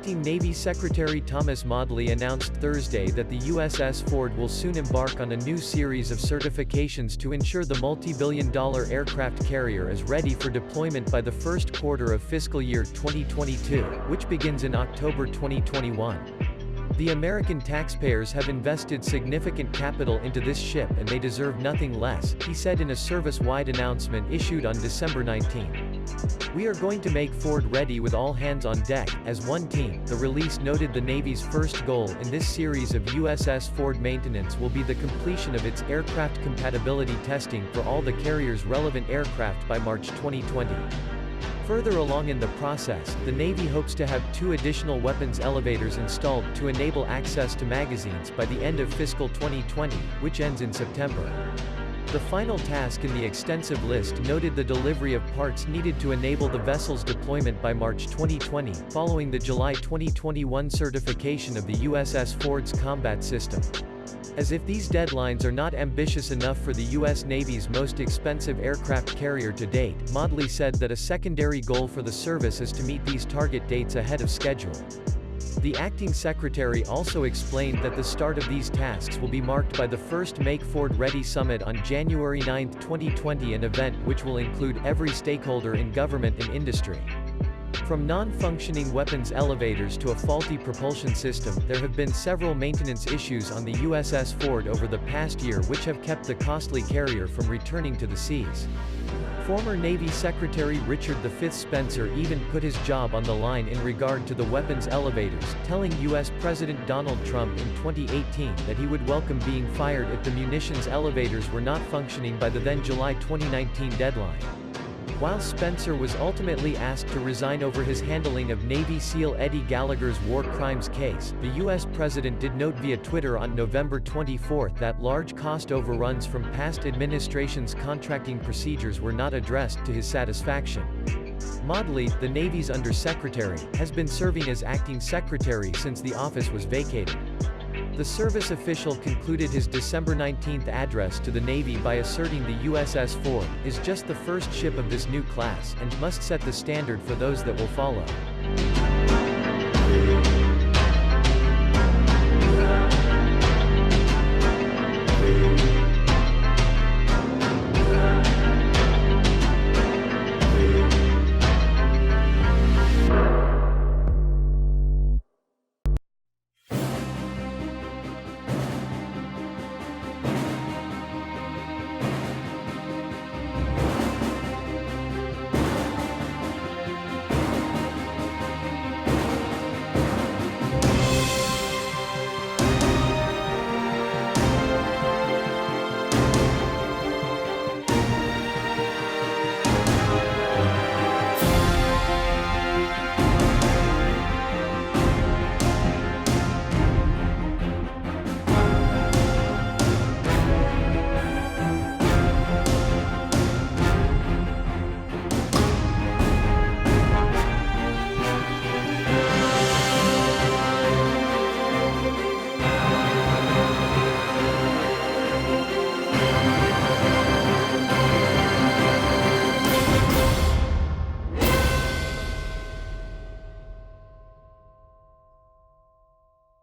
Acting Navy Secretary Thomas Modly announced Thursday that the USS Ford will soon embark on a new series of certifications to ensure the multi-billion-dollar aircraft carrier is ready for deployment by the first quarter of fiscal year 2022, which begins in October 2021. The American taxpayers have invested significant capital into this ship and they deserve nothing less, he said in a service-wide announcement issued on December 19. "We are going to make Ford ready with all hands on deck, as one team." The release noted the Navy's first goal in this series of USS Ford maintenance will be the completion of its aircraft compatibility testing for all the carrier's relevant aircraft by March 2020. Further along in the process, the Navy hopes to have 2 additional weapons elevators installed to enable access to magazines by the end of fiscal 2020, which ends in September. The final task in the extensive list noted the delivery of parts needed to enable the vessel's deployment by March 2020, following the July 2021 certification of the USS Ford's combat system. As if these deadlines are not ambitious enough for the U.S. Navy's most expensive aircraft carrier to date, Modly said that a secondary goal for the service is to meet these target dates ahead of schedule. The acting secretary also explained that the start of these tasks will be marked by the first Make Ford Ready Summit on January 9, 2020, an event which will include every stakeholder in government and industry. From non-functioning weapons elevators to a faulty propulsion system, there have been several maintenance issues on the USS Ford over the past year which have kept the costly carrier from returning to the seas. Former Navy Secretary Richard V. Spencer even put his job on the line in regard to the weapons elevators, telling U.S. President Donald Trump in 2018 that he would welcome being fired if the munitions elevators were not functioning by the then July 2019 deadline. While Spencer was ultimately asked to resign over his handling of Navy SEAL Eddie Gallagher's war crimes case, the U.S. President did note via Twitter on November 24 that large cost overruns from past administrations' contracting procedures were not addressed to his satisfaction. Modly, the Navy's undersecretary, has been serving as acting secretary since the office was vacated. The service official concluded his December 19 address to the Navy by asserting the USS Ford is just the first ship of this new class and must set the standard for those that will follow.